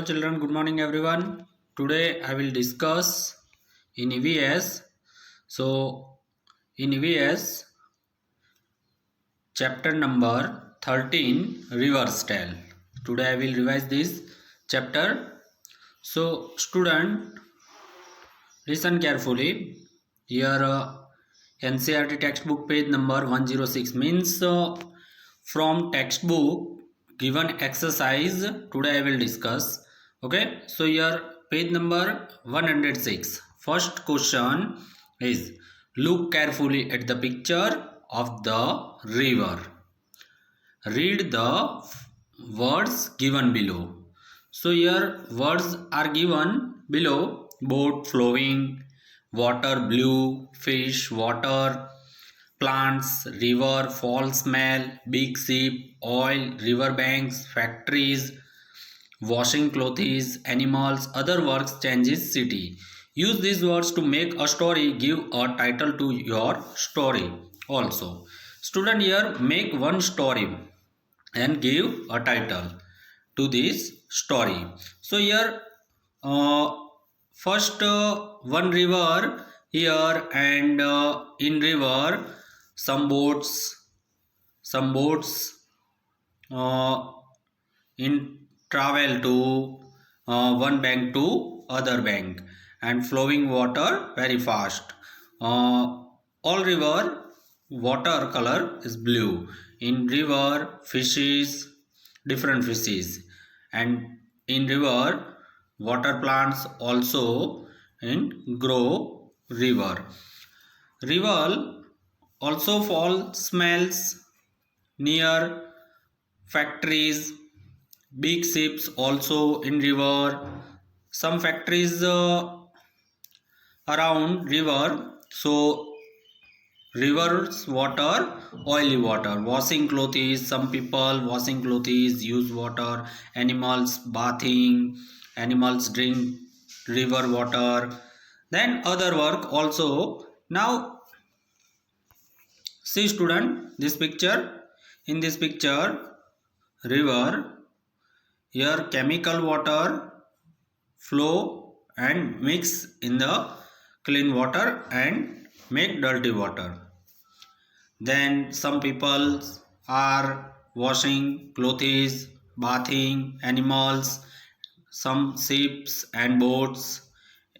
Hello children, good morning everyone. Today I will discuss in EVS. So in EVS chapter number 13 reverse tale. Today I will revise this chapter. So student, listen carefully. Here NCERT textbook page number 106 means from textbook given exercise today I will discuss. Okay, so here page number 106. First question is, look carefully at the picture of the river. Read the words given below. So here words are given below: boat flowing, water blue, fish water, plants, river, fall smell, big ship, oil, river banks, factories, washing clothes, animals, other works, changes, city. Use these words to make a story. Give a title to your story also. Student, here make one story and give a title to this story. So here uh, first one river here, and in river some boats uh, in travel to one bank to other bank, and flowing water very fast. All river water color is blue. In river fishes, different fishes, and in river water plants also in grow river. River also fall smells near factories, big ships also in river, some factories around river. So rivers water, oily water, washing clothes, some people washing clothes use water, animals bathing, animals drink river water, then other work also. Now see student, this picture, in this picture river, here chemical water flow and mix in the clean water and make dirty water. Then some people are washing clothes, bathing, animals, some ships and boats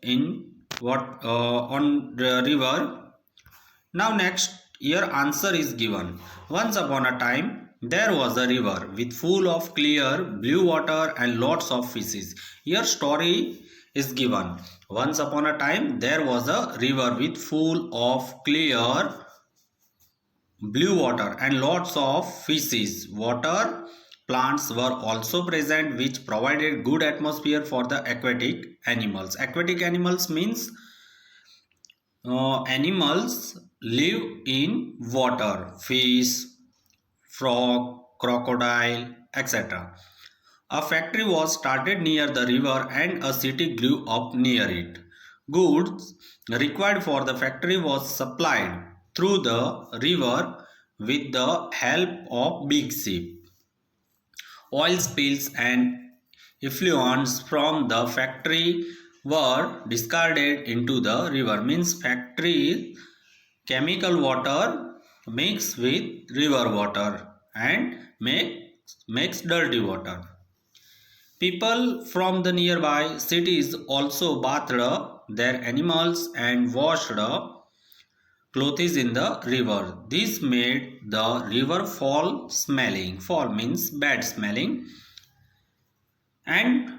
in what on the river. Now next, your answer is given. Once upon a time there was a river with full of clear blue water and lots of fishes. Your story is given. Once upon a time there was a river with full of clear blue water and lots of fishes. Water plants were also present which provided good atmosphere for the aquatic animals. Aquatic animals means animals live in water: fish, frog, crocodile, etc. A factory was started near the river and a city grew up near it. Goods required for the factory was supplied through the river with the help of big ship. Oil spills and effluents from the factory were discarded into the river. Means factory chemical water mix with river water and makes dirty water. People from the nearby cities also bathed their animals and washed clothes in the river. This made the river foul smelling. Foul means bad smelling and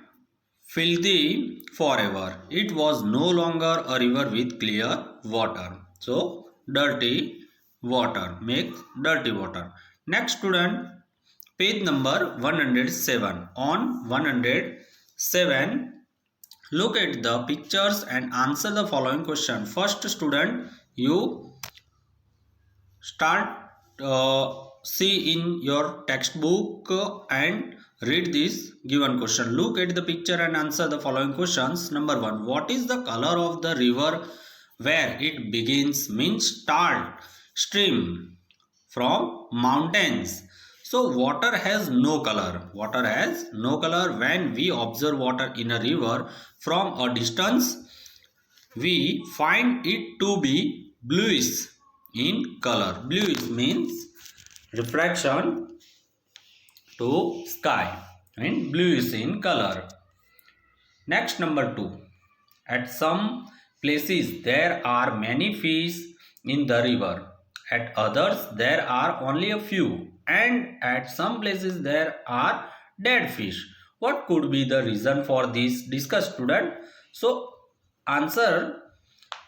filthy forever. It was no longer a river with clear water. So dirty water makes dirty water. Next student, page number 107. On 107, look at the pictures and answer the following question. First student, you start see in your textbook and read this given question. Look at the picture and answer the following questions. Number 1, what is the color of the river where it begins? Means start stream from mountains. So water has no color. Water has no color. When we observe water in a river from a distance, we find it to be bluish in color. Bluish means refraction to sky and bluish in color. Next, number 2. At some places there are many fish in the river. At others there are only a few. And at some places there are dead fish. What could be the reason for this? Discuss, student. So answer: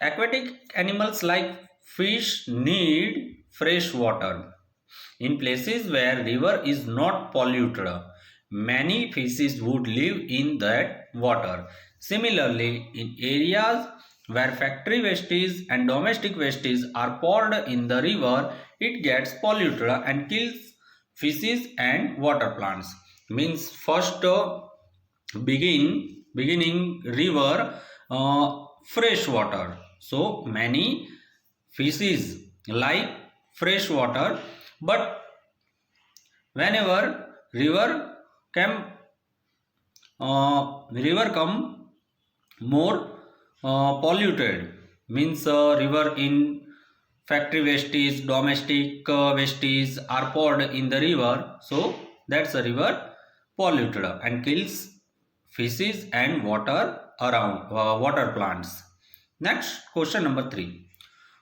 aquatic animals like fish need fresh water. In places where river is not polluted, many fishes would live in that water. Similarly, in areas where factory wastes and domestic wastes are poured in the river, it gets polluted and kills fishes and water plants. Means first beginning river fresh water. So many fishes like fresh water, but whenever river come more polluted, means river in factory wastes, domestic wastes are poured in the river, so that's a river polluted and kills fishes and water around water plants. Next, question number 3.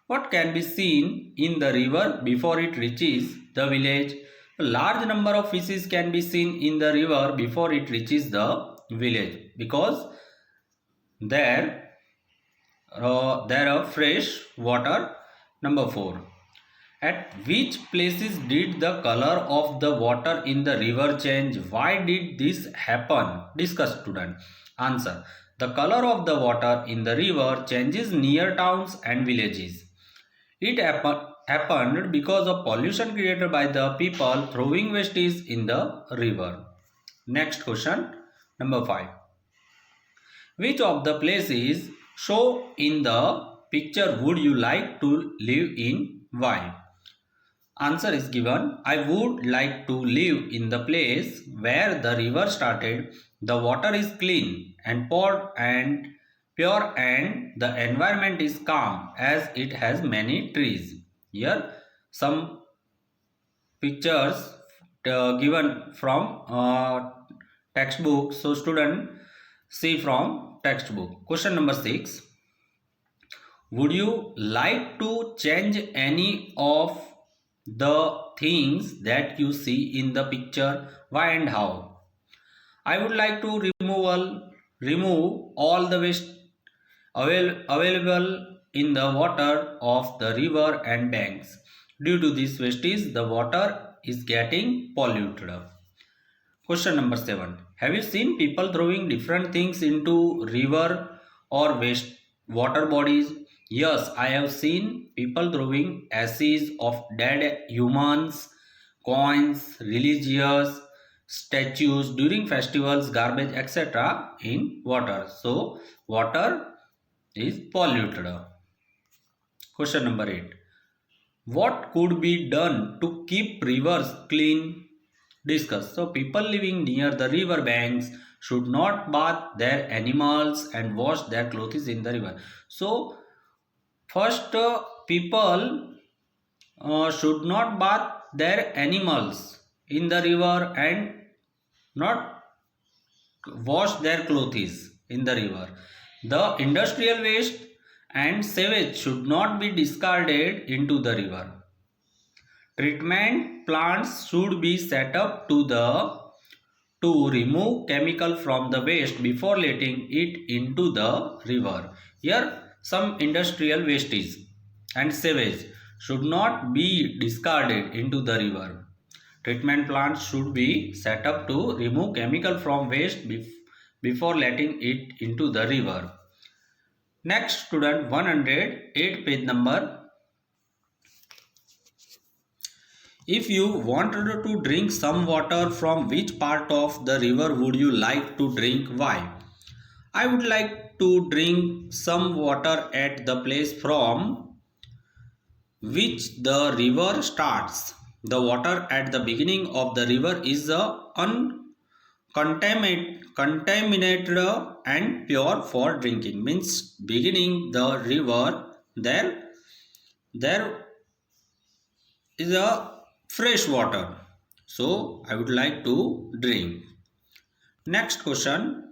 What can be seen in the river before it reaches the village? A large number of fishes can be seen in the river before it reaches the village, because there are fresh water. Number 4. At which places did the color of the water in the river change? Why did this happen? Discuss, student. Answer: the color of the water in the river changes near towns and villages. It happened because of pollution created by the people throwing wastes in the river. Next question, number 5. Which of the places shown in the picture would you like to live in? Why? Answer is given: I would like to live in the place where the river started. The water is clean and pure, and the environment is calm as it has many trees. Here some pictures given from textbook. So student, see from textbook. Question number 6. Would you like to change any of the things that you see in the picture? Why and how? I would like to remove all the waste available in the water of the river and banks. Due to this wastage, the water is getting polluted. Question number 7. Have you seen people throwing different things into river or waste water bodies? Yes, I have seen people throwing ashes of dead humans, coins, religious statues during festivals, garbage, etc. in water. So water is polluted. Question number 8. What could be done to keep rivers clean? Discuss. So people living near the river banks should not bath their animals and wash their clothes in the river. So first people should not bath their animals in the river and not wash their clothes in the river. The industrial waste and sewage should not be discarded into the river. Treatment plants should be set up to remove chemical from the waste before letting it into the river. Here some industrial wastes and sewage should not be discarded into the river. Treatment plants should be set up to remove chemical from waste before letting it into the river. Next, student, 108, page number. If you wanted to drink some water, from which part of the river would you like to drink? Why? I would like to drink some water at the place from which the river starts. The water at the beginning of the river is contaminated and pure for drinking. Means beginning the river there is a fresh water. So I would like to drink. Next question.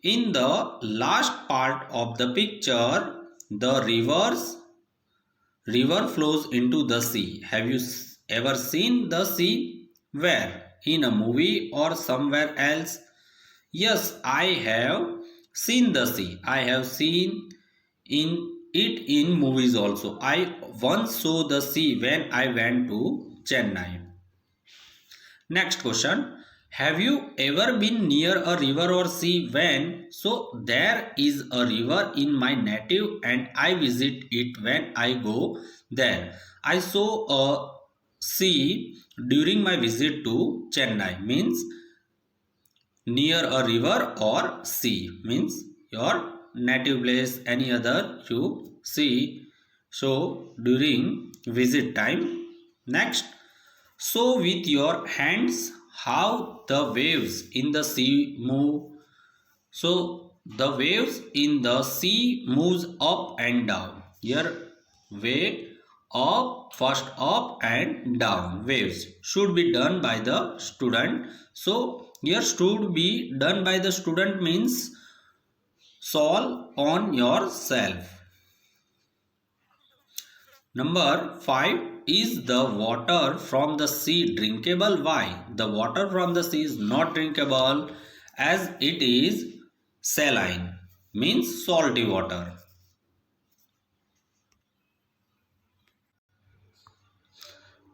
In the last part of the picture, the river flows into the sea. Have you ever seen the sea? Where? In a movie or somewhere else? Yes, I have seen the sea. I have seen in movies also. I once saw the sea when I went to Chennai. Next question. Have you ever been near a river or sea? When? So there is a river in my native and I visit it when I go there. I saw a sea during my visit to Chennai. Means near a river or sea. Means your native place, any other you see. So during visit time. Next. So with your hands how the waves in the sea move. So the waves in the sea moves up and down. Here way up, first up and down. Waves should be done by the student. So here should be done by the student means solve on yourself. Number 5. Is the water from the sea drinkable? Why? The water from the sea is not drinkable as it is saline, means salty water.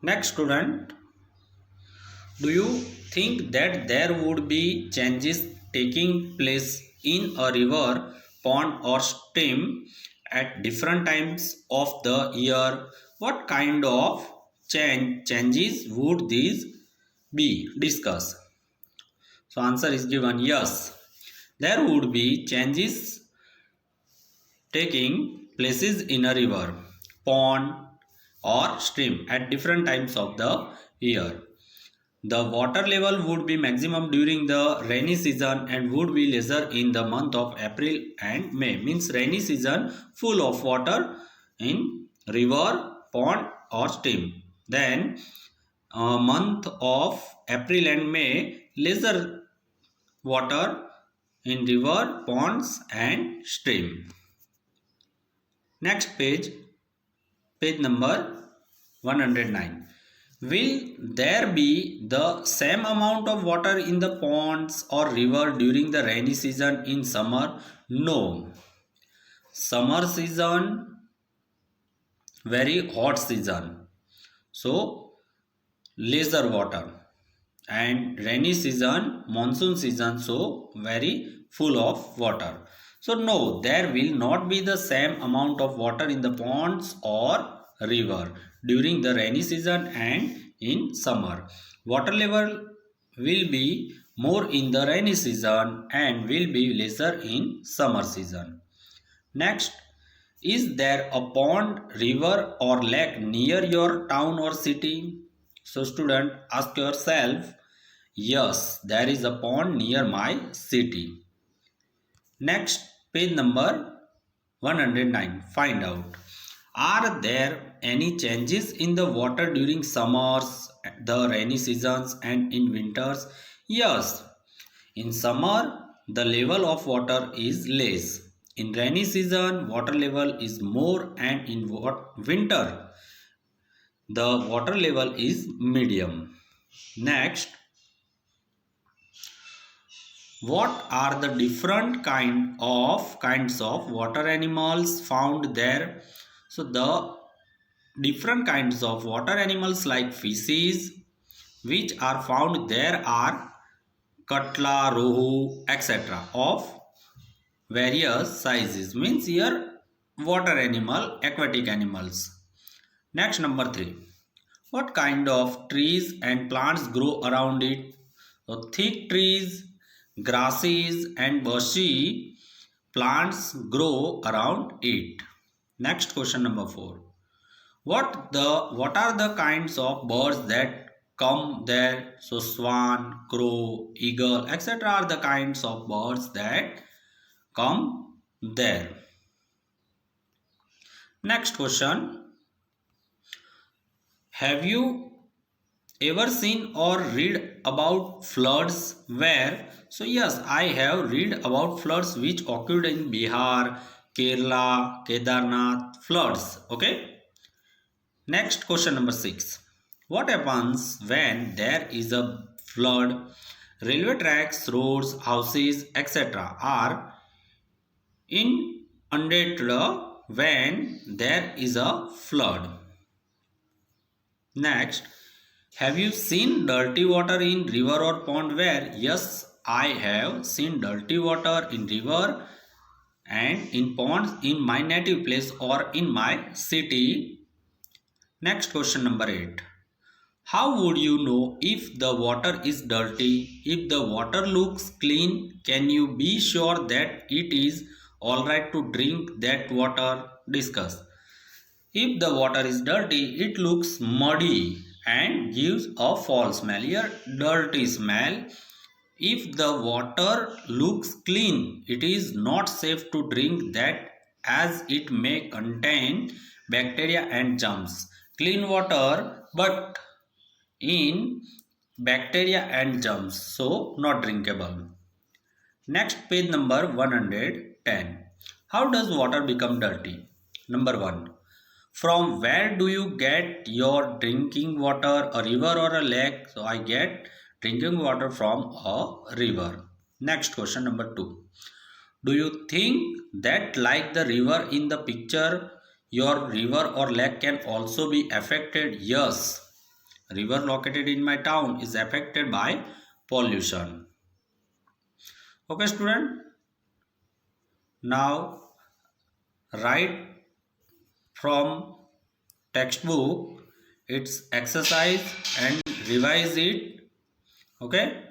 Next student, do you think that there would be changes taking place in a river, pond or stream at different times of the year? What kind of changes would these be? Discuss. So answer is given yes. There would be changes taking places in a river, pond or stream at different times of the year. The water level would be maximum during the rainy season and would be lesser in the month of April and May. Means rainy season full of water in river, pond or stream. Then month of April and May lesser water in river, ponds and stream. Next page, page number 109. Will there be the same amount of water in the ponds or river during the rainy season in summer? No. Summer season, very hot season. So, lesser water. And rainy season, monsoon season, so very full of water. So, no, there will not be the same amount of water in the ponds or river during the rainy season and in summer. Water level will be more in the rainy season and will be lesser in summer season. Next, is there a pond, river or lake near your town or city? So student, ask yourself, yes, there is a pond near my city. Next, page number 109. Find out. Are there any changes in the water during summers, the rainy seasons and in winters? Yes. In summer, the level of water is less. In rainy season, water level is more and in winter, the water level is medium. Next, what are the different kinds of water animals found there? So the different kinds of water animals like fishes which are found there are katla, rohu, etc. of various sizes. Means here water animal, aquatic animals. Next, number 3. What kind of trees and plants grow around it? So thick trees, grasses and bushy plants grow around it. Next, question number 4. What are the kinds of birds that come there? So swan, crow, eagle, etc. are the kinds of birds that come there. Next question. Have you ever seen or read about floods where? So yes, I have read about floods which occurred in Bihar, Kerala, Kedarnath floods. Okay. Next question number 6. What happens when there is a flood? Railway tracks, roads, houses, etc. are inundated when there is a flood. Next, have you seen dirty water in river or pond where? Yes, I have seen dirty water in river and in ponds in my native place or in my city. Next question number 8. How would you know if the water is dirty? If the water looks clean, can you be sure that it is alright to drink that water? Discuss. If the water is dirty, it looks muddy and gives a foul smell. Here, dirty smell. If the water looks clean, it is not safe to drink that as it may contain bacteria and germs. Clean water, but in bacteria and germs, so not drinkable. Next, page number 110. How does water become dirty? Number 1. From where do you get your drinking water? A river or a lake? So I get drinking water from a river. Next question number 2. Do you think that like the river in the picture, your river or lake can also be affected? Yes. River located in my town is affected by pollution. Okay, student. Now write from textbook its exercise and revise it. Okay.